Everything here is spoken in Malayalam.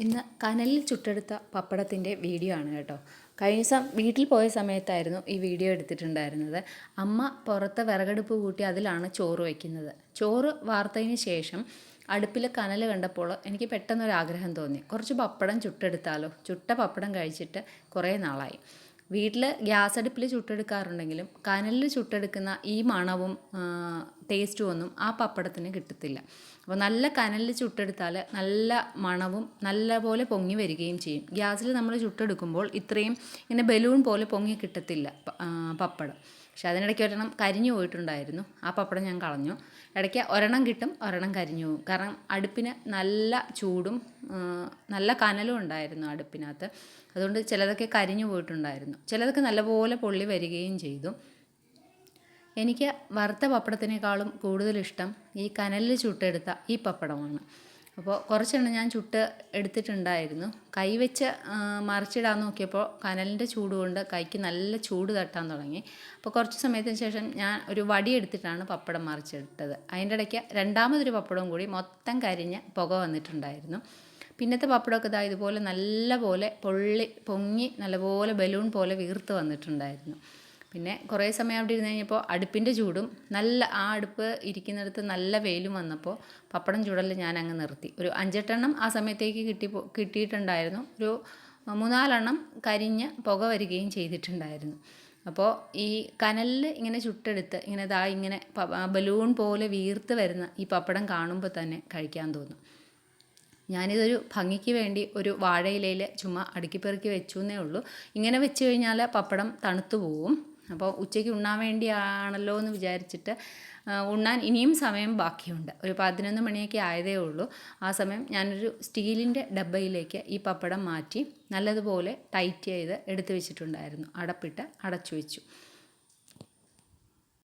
ഇന്ന് കനലിൽ ചുട്ടെടുത്ത പപ്പടത്തിൻ്റെ വീഡിയോ ആണ് കേട്ടോ. കഴിഞ്ഞ ദിവസം വീട്ടിൽ പോയ സമയത്തായിരുന്നു ഈ വീഡിയോ എടുത്തിട്ടുണ്ടായിരുന്നത്. അമ്മ പുറത്ത് വിറകടുപ്പ് കൂട്ടി അതിലാണ് ചോറ് വയ്ക്കുന്നത്. ചോറ് വാർത്തതിന് ശേഷം അടുപ്പിൽ കനൽ കണ്ടപ്പോൾ എനിക്ക് പെട്ടെന്നൊരാഗ്രഹം തോന്നി, കുറച്ച് പപ്പടം ചുട്ടെടുത്താലോ. ചുട്ട പപ്പടം കഴിച്ചിട്ട് കുറേ നാളായി. വീട്ടിൽ ഗ്യാസ് അടുപ്പിൽ ചുട്ടെടുക്കാറുണ്ടെങ്കിലും കനലിൽ ചുട്ടെടുക്കുന്ന ഈ മണവും ടേസ്റ്റും ഒന്നും ആ പപ്പടത്തിന് കിട്ടത്തില്ല. അപ്പോൾ നല്ല കനലിൽ ചുട്ടെടുത്താൽ നല്ല മണവും നല്ല പോലെ പൊങ്ങി വരികയും ചെയ്യും. ഗ്യാസിൽ നമ്മൾ ചുട്ടെടുക്കുമ്പോൾ ഇത്രയും ഇങ്ങനെ ബലൂൺ പോലെ പൊങ്ങി കിട്ടത്തില്ല പപ്പടം. പക്ഷെ അതിനിടയ്ക്ക് ഒരെണ്ണം കരിഞ്ഞു പോയിട്ടുണ്ടായിരുന്നു. ആ പപ്പടം ഞാൻ കളഞ്ഞു. ഇടയ്ക്ക് ഒരെണ്ണം കിട്ടും, ഒരെണ്ണം കരിഞ്ഞു പോകും. കാരണം അടുപ്പിന് നല്ല ചൂടും നല്ല കനലും ഉണ്ടായിരുന്നു അടുപ്പിനകത്ത്. അതുകൊണ്ട് ചിലതൊക്കെ കരിഞ്ഞു പോയിട്ടുണ്ടായിരുന്നു, ചിലതൊക്കെ നല്ലപോലെ പൊള്ളി വരികയും ചെയ്തു. എനിക്ക് വറുത്ത പപ്പടത്തിനേക്കാളും കൂടുതലിഷ്ടം ഈ കനലിൽ ചുട്ടെടുത്ത ഈ പപ്പടമാണ്. അപ്പോൾ കുറച്ചെണ്ണം ഞാൻ ചുട്ട് എടുത്തിട്ടുണ്ടായിരുന്നു. കൈവച്ച് മറിച്ചിടാൻ നോക്കിയപ്പോൾ കനലിൻ്റെ ചൂട് കൊണ്ട് കൈക്ക് നല്ല ചൂട് തട്ടാൻ തുടങ്ങി. അപ്പോൾ കുറച്ച് സമയത്തിന് ശേഷം ഞാൻ ഒരു വടി എടുത്തിട്ടാണ് പപ്പടം മറിച്ചെടുത്തത്. അതിൻ്റെ ഇടയ്ക്ക് രണ്ടാമതൊരു പപ്പടവും കൂടി മൊത്തം കരിഞ്ഞ് പുക വന്നിട്ടുണ്ടായിരുന്നു. പിന്നത്തെ പപ്പടമൊക്കെ ഇതാ ഇതുപോലെ നല്ല പോലെ പൊങ്ങി നല്ലപോലെ ബലൂൺ പോലെ വീർത്ത് വന്നിട്ടുണ്ടായിരുന്നു. പിന്നെ കുറേ സമയം അവിടെ ഇരുന്ന് കഴിഞ്ഞപ്പോൾ അടുപ്പിൻ്റെ ചൂടും ആ അടുപ്പ് ഇരിക്കുന്നിടത്ത് നല്ല വെയിലും വന്നപ്പോൾ പപ്പടം ചൂടൽ ഞാൻ അങ്ങ് നിർത്തി. ഒരു 5-8 ആ സമയത്തേക്ക് കിട്ടിയിട്ടുണ്ടായിരുന്നു. ഒരു 3-4 കരിഞ്ഞ് പുക വരികയും ചെയ്തിട്ടുണ്ടായിരുന്നു. അപ്പോൾ ഈ കനലിൽ ഇങ്ങനെ ചുട്ടെടുത്ത് ഇങ്ങനെ ബലൂൺ പോലെ വീർത്ത് വരുന്ന ഈ പപ്പടം കാണുമ്പോൾ തന്നെ കഴിക്കാൻ തോന്നും. ഞാനിതൊരു ഭംഗിക്ക് വേണ്ടി ഒരു വാഴയിലയിൽ ചുമ്മാ അടുക്കിപ്പെറുക്കി വെച്ചു എന്നേ ഉള്ളൂ. ഇങ്ങനെ വെച്ച് കഴിഞ്ഞാൽ പപ്പടം തണുത്തു പോവും. അപ്പോൾ ഉച്ചയ്ക്ക് ഉണ്ണാൻ വേണ്ടിയാണല്ലോ എന്ന് വിചാരിച്ചിട്ട് ഉണ്ണാൻ ഇനിയും സമയം ബാക്കിയുണ്ട്. ഒരു 11 മണിയൊക്കെ ആയതേ ഉള്ളൂ. ആ സമയം ഞാനൊരു സ്റ്റീലിൻ്റെ ഡബ്ബയിലേക്ക് ഈ പപ്പടം മാറ്റി നല്ലതുപോലെ ടൈറ്റ് ചെയ്ത് എടുത്തു വെച്ചിട്ടുണ്ടായിരുന്നു. അടപ്പിട്ട് അടച്ചു വെച്ചു.